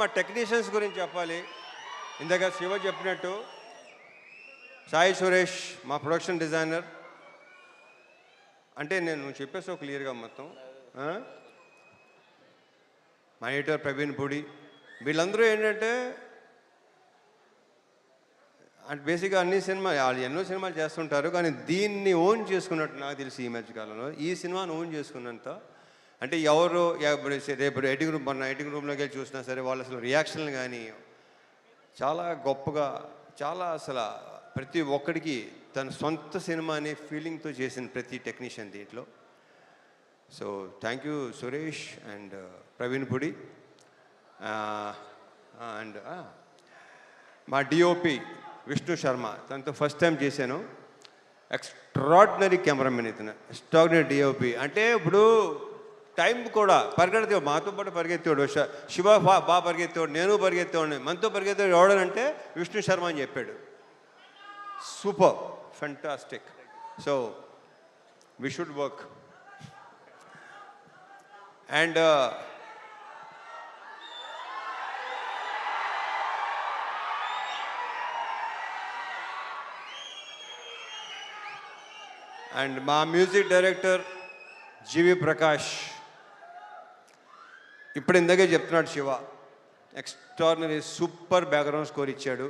మా టెక్నీషియన్స్ గురించి చెప్పాలి. ఇందాక శివ చెప్పినట్టు సాయి సురేష్ మా ప్రొడక్షన్ డిజైనర్. అంటే నేను చెప్పేసావు క్లియర్గా మొత్తం. మా ఎడిటర్ ప్రవీణ్ పూడి, వీళ్ళందరూ ఏంటంటే బేసిక్గా అన్ని వాళ్ళు ఎన్నో సినిమాలు చేస్తుంటారు, కానీ దీన్ని ఓన్ చేసుకున్నట్టు నాకు తెలిసి ఈ మధ్యకాలంలో ఈ సినిమాని ఓన్ చేసుకున్నంత. అంటే ఎవరు రేపు ఎడిటింగ్ రూమ్లోకి వెళ్ళి చూసినా సరే వాళ్ళు అసలు రియాక్షన్లు కానీ చాలా గొప్పగా, చాలా అసలు ప్రతి ఒక్కడికి తన సొంత సినిమా అనే ఫీలింగ్తో చేసిన ప్రతి టెక్నీషియన్ దీంట్లో. So thank you Suresh and Praveen Pudi. And మా డిఓపి విష్ణు శర్మ, తనతో ఫస్ట్ టైం చేశాను. ఎక్స్ట్రాడినరీ కెమెరామెన్ ఇతను, ఎక్స్ట్రాడినరీ డిఓపి. అంటే ఇప్పుడు టైం కూడా పరిగెత్తేవాడు, మాతో పాటు పరిగెత్తేవాడు. శివ బాగా పరిగెత్తేవాడు, నేను పరిగెత్తేవాడిని. మనతో పరిగెత్తేవాడు ఎవడనంటే విష్ణు శర్మ అని చెప్పాడు. Super, fantastic. So we should work. And and మా మ్యూజిక్ డైరెక్టర్ జీవి ప్రకాష్. ఇప్పుడు ఇందాకే చెప్తున్నాడు Siva, extraordinary super background score ఇచ్చాడు.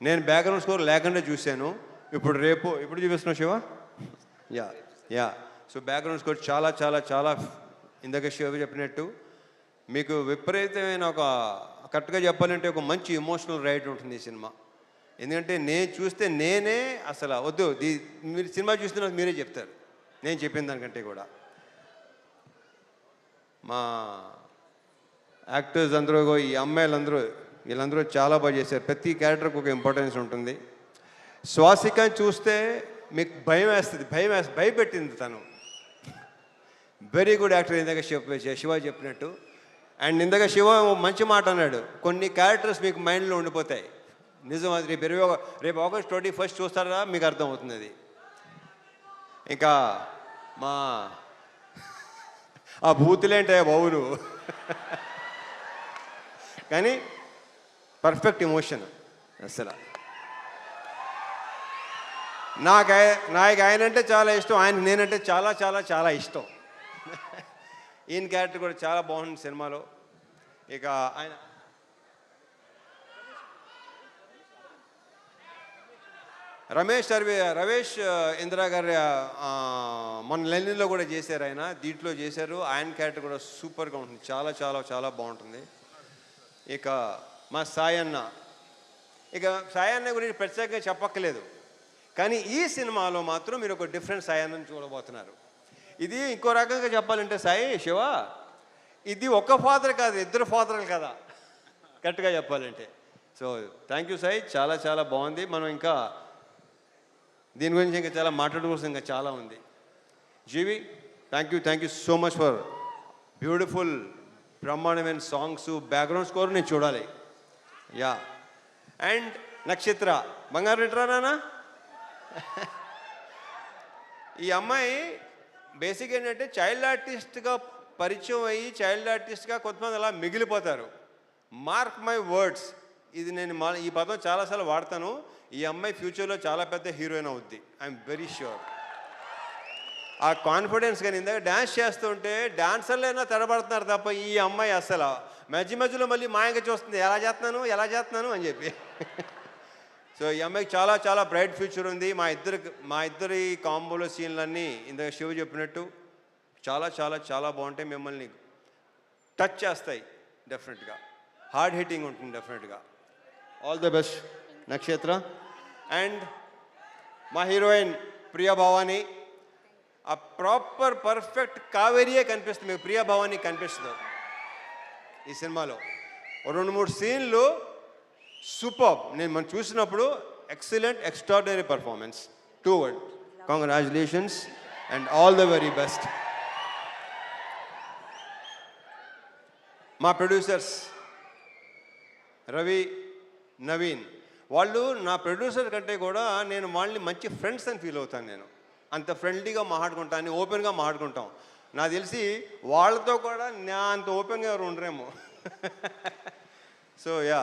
నేను బ్యాక్గ్రౌండ్ స్కోర్ లేకుండా చూశాను. ఇప్పుడు చూపిస్తున్నావు Siva. Yeah so background score చాలా చాలా చాలా ఇందాక శివ చెప్పినట్టు మీకు విపరీతమైన ఒక, కరెక్ట్గా చెప్పాలంటే ఒక మంచి ఎమోషనల్ రైడ్ ఉంటుంది ఈ సినిమా. ఎందుకంటే నేను చూస్తే నేనే అసలు వద్దు, మీరు సినిమా చూస్తున్న మీరే చెప్తారు నేను చెప్పిన దానికంటే కూడా. మా యాక్టర్స్ అందరూ, ఈ అమ్మాయిలందరూ, వీళ్ళందరూ చాలా బాగా చేశారు. ప్రతి క్యారెక్టర్కి ఒక ఇంపార్టెన్స్ ఉంటుంది. శ్వాసికని చూస్తే మీకు భయపెట్టింది తను. Very good actor. ఇందాక శివ చెప్పినట్టు. అండ్ ఇందాక శివ మంచి మాట అన్నాడు, కొన్ని క్యారెక్టర్స్ మీకు మైండ్లో ఉండిపోతాయి. నిజం అది. రేపు ఆగస్ట్ 21 చూస్తారా మీకు అర్థమవుతుంది అది. ఇంకా మా ఆ బూతులేంటే బావులు కానీ పర్ఫెక్ట్ ఎమోషన్ అసలు. నాకు ఆయనంటే చాలా ఇష్టం, నేనంటే చాలా చాలా చాలా ఇష్టం. ఈయన క్యారెక్టర్ కూడా చాలా బాగుంది సినిమాలో. ఇక ఆయన రమేష్ ఇందిరా గారి మన లెనిన్లో కూడా చేశారు ఆయన, దీంట్లో చేశారు. ఆయన క్యారెక్టర్ కూడా సూపర్గా ఉంటుంది, చాలా చాలా చాలా బాగుంటుంది. ఇక మా సాయన్న గురించి ప్రత్యేకంగా చెప్పక్కలేదు, కానీ ఈ సినిమాలో మాత్రం మీరు ఒక డిఫరెంట్ సాయన్నని చూడబోతున్నారు. ఇది ఇంకో రకంగా చెప్పాలంటే శివ, ఇది ఒక ఫాదర్ కాదు, ఇద్దరు ఫాదర్లు కదా కరెక్ట్గా చెప్పాలంటే. సో థ్యాంక్ యూ సాయి, చాలా చాలా బాగుంది. మనం ఇంకా దీని గురించి ఇంకా చాలా మాట్లాడుకోవాల్సింది ఇంకా చాలా ఉంది. GV, thank you so much for beautiful బ్రహ్మాండమైన సాంగ్స్, బ్యాక్గ్రౌండ్ స్కోర్ నేను చూడాలి. యా. అండ్ నక్షత్ర బంగారు రెట్రానా. ఈ అమ్మాయి బేసిక్ ఏంటంటే చైల్డ్ ఆర్టిస్ట్గా పరిచయం అయ్యి చైల్డ్ ఆర్టిస్ట్గా కొంతమంది అలా మిగిలిపోతారు. మార్క్ మై వర్డ్స్, ఇది నేను ఈ పదం చాలాసార్లు వాడతాను. ఈ అమ్మాయి ఫ్యూచర్లో చాలా పెద్ద హీరోయిన్ అవుద్ది, ఐఎమ్ వెరీ ష్యూర్. ఆ కాన్ఫిడెన్స్. కానీ ఇందాక డ్యాన్స్ చేస్తుంటే డాన్సర్లైనా తడబడుతున్నారు తప్ప ఈ అమ్మాయి అసలు మధ్యలో మళ్ళీ మాయంగా చూస్తుంది, ఎలా చేస్తున్నాను అని చెప్పి. సో ఈ అమ్మాయికి చాలా చాలా బ్రైట్ ఫ్యూచర్ ఉంది. మా ఇద్దరి కాంబోలో సీన్లన్నీ ఇందాక శివ చెప్పినట్టు చాలా చాలా చాలా బాగుంటాయి, మిమ్మల్ని టచ్ చేస్తాయి డెఫినెట్గా. హార్డ్ హిట్టింగ్ ఉంటుంది డెఫినెట్గా. ఆల్ ద బెస్ట్ నక్షత్ర. అండ్ మా హీరోయిన్ ప్రియా భవాని, ఆ ప్రాపర్ పర్ఫెక్ట్ కావేరియే కనిపిస్తుంది మీకు, ప్రియా భవాని కనిపిస్తుంది ఈ సినిమాలో. 2-3 సీన్లు సూపర్. మనం చూసినప్పుడు excellent, extraordinary performance. 2 words. Congratulations and all the very best. మా ప్రొడ్యూసర్స్ రవి, నవీన్, వాళ్ళు నా ప్రొడ్యూసర్ కంటే కూడా నేను వాళ్ళని మంచి ఫ్రెండ్స్ అని ఫీల్ అవుతాను. నేను అంత ఫ్రెండ్లీగా మాట్లాడుకుంటాను, ఓపెన్గా మాట్లాడుకుంటాం. నాకు తెలిసి వాళ్ళతో కూడా నా అంత ఓపెన్గా ఎవరు ఉండరేమో. సో యా,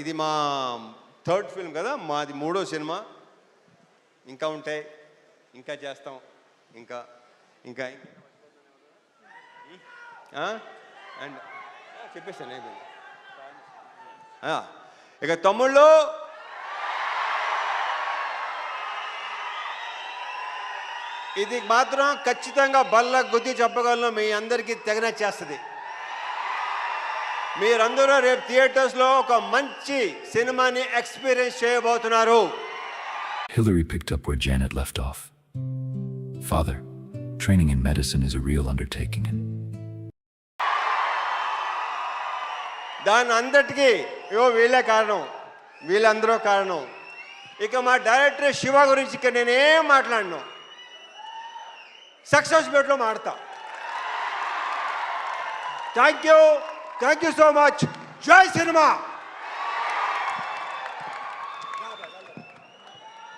ఇది మా థర్డ్ ఫిల్మ్ కదా, మాది 3వ సినిమా. ఇంకా ఉంటాయి, ఇంకా చేస్తాం, ఇంకా ఇంకా అండ్ చెప్పేస్తాను అయిపోయింది. ఇక తమ్ముళ్ళు, ఇది మాత్రం ఖచ్చితంగా బల్ల గుద్ది చెప్పగలను, మీ అందరికీ తెగన చేస్తుంది. మీరందరూ రేపు థియేటర్స్లో ఒక మంచి సినిమాని ఎక్స్పీరియన్స్ చేయబోతున్నారు. Hillary picked up where Janet left off. Father, training in medicine is a real undertaking. దాని అంతటికీ వీళ్ళే కారణం, వీళ్ళందరూ కారణం. ఇక మా డైరెక్టర్ శివ గురించి ఇక నేనేం మాట్లాడను, సక్సెస్ బెట్లో మాడతా. Thank you so much. జై సినిమా.